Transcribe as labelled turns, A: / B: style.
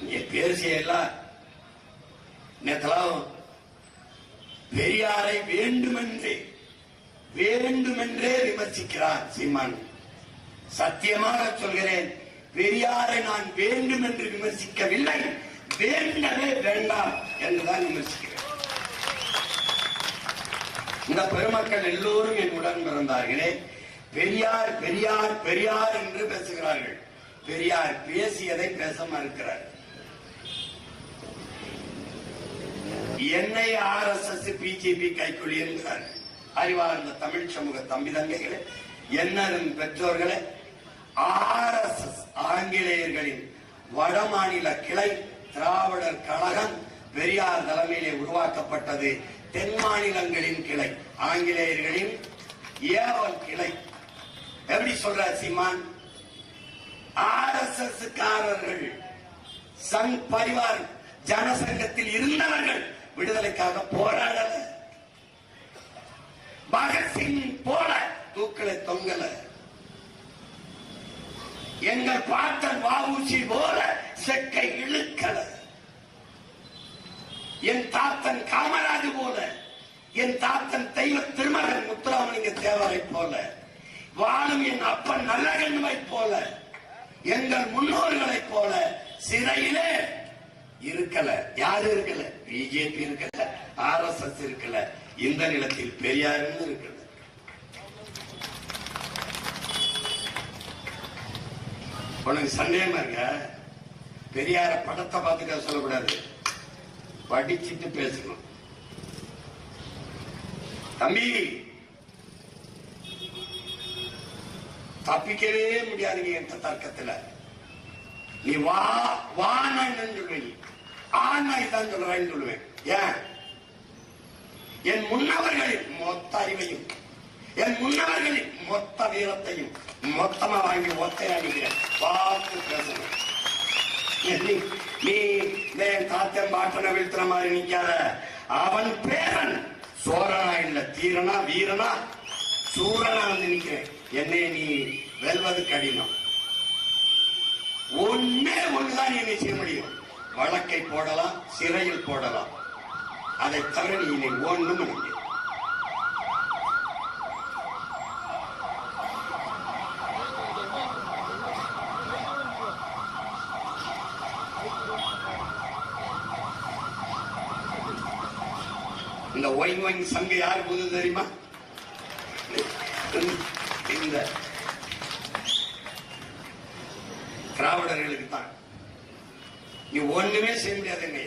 A: இங்க பேசியெல்லாம் நேத்தெல்லாம் பெரியாரை வேண்டுமென்றே விமர்சிக்கிறார் சீமான். சத்தியமாக சொல்கிறேன், பெரியாரை நான் வேண்டுமென்று விமர்சிக்கவில்லை, வேண்டவே வேண்டாம் என்றுதான் விமர்சிக்கிறேன். இந்த பெருமக்கள் எல்லோரும் என் உடன் பிறந்தார்களே. பெரியார் பெரியார் பெரியார் என்று பேசுகிறார்கள். பெரியார் பேசியதை பேச மறுக்கிறார். என்னை RSS பிஜேபி கைக்குள்ளி என்கிறார்கள். அறிவார்ந்த தமிழ் சமூக தம்பி தங்கைகளே, என்னரும் பெற்றோர்களே, RSS ஆங்கிலேயர்களின் வடமாநில கிளை திராவிடர் கழகம் பெரியார் தலைமையிலே உருவாக்கப்பட்டது. தென் மாநிலங்களின் கிளை ஆங்கிலேயர்களின் ஏவல் கிளை. எப்படி சொல்ற சீமான்? RSS காரர்கள் சங் பரிவார் ஜனசங்கத்தில் இருந்தவர்கள் விடுதலைக்காக போராடல. பகத்சிங் போல தூக்கலை தொங்கல. எங்கள் பாட்டன் வஉசி போல செக்கை இழுக்கல. என் தாத்தன் காமராஜ் போல, என் தாத்தன் தெய்வ திருமகன் முத்துராமலிங்க தேவரை போல, வாழும் என் அப்பன் நல்லகண்மை போல, எங்கள் முன்னோர்களை போல சிறையிலே இருக்கல. யாரு இருக்கல? பிஜேபி இருக்கல, RSS இருக்கல. இந்த நிலத்தில் பெரியார் இருக்கல. உனக்கு சந்தேகமா இருக்க? பெரியார படத்தை பார்த்துக்க சொல்லக்கூடாது, படிச்சுட்டு பேசணும். தம்பி, தப்பிக்கவே முடியாதுங்க என்ற தர்க்கத்துல. நீ வா சொல்லுவேன், ஆனாய் தான் சொல்றேன்னு சொல்லுவேன். ஏன்? என் முன்னவர்களின் மொத்த அறிவையும், என் முன்னவர்களின் மொத்த வீரத்தையும் மொத்தமா வாங்கி ஒத்தை அடிக்கிறேன். பார்த்து பேசணும். நீ தாத்தன் பாட்டனை வீழ்த்துற மாதிரி நிக்காத. அவன் பேரன் சோரனா இல்ல, தீரனா வீரனா சூரனா வந்து நிக்கிறேன். என்னை நீ வெல்வது கடினம். ஒண்ணுதான் நீ செய்ய முடியும். வழக்கை போடலாம், சிறையில் போடலாம். அதை தவிர நீ ஒண்ணும் நினைக்க. இந்த ஒயின் சங்க யாரு போது தெரியுமா? இந்த திராவிடர்களுக்கு தான். நீ ஒண்ணுமே செய்ய முடியாதுங்க.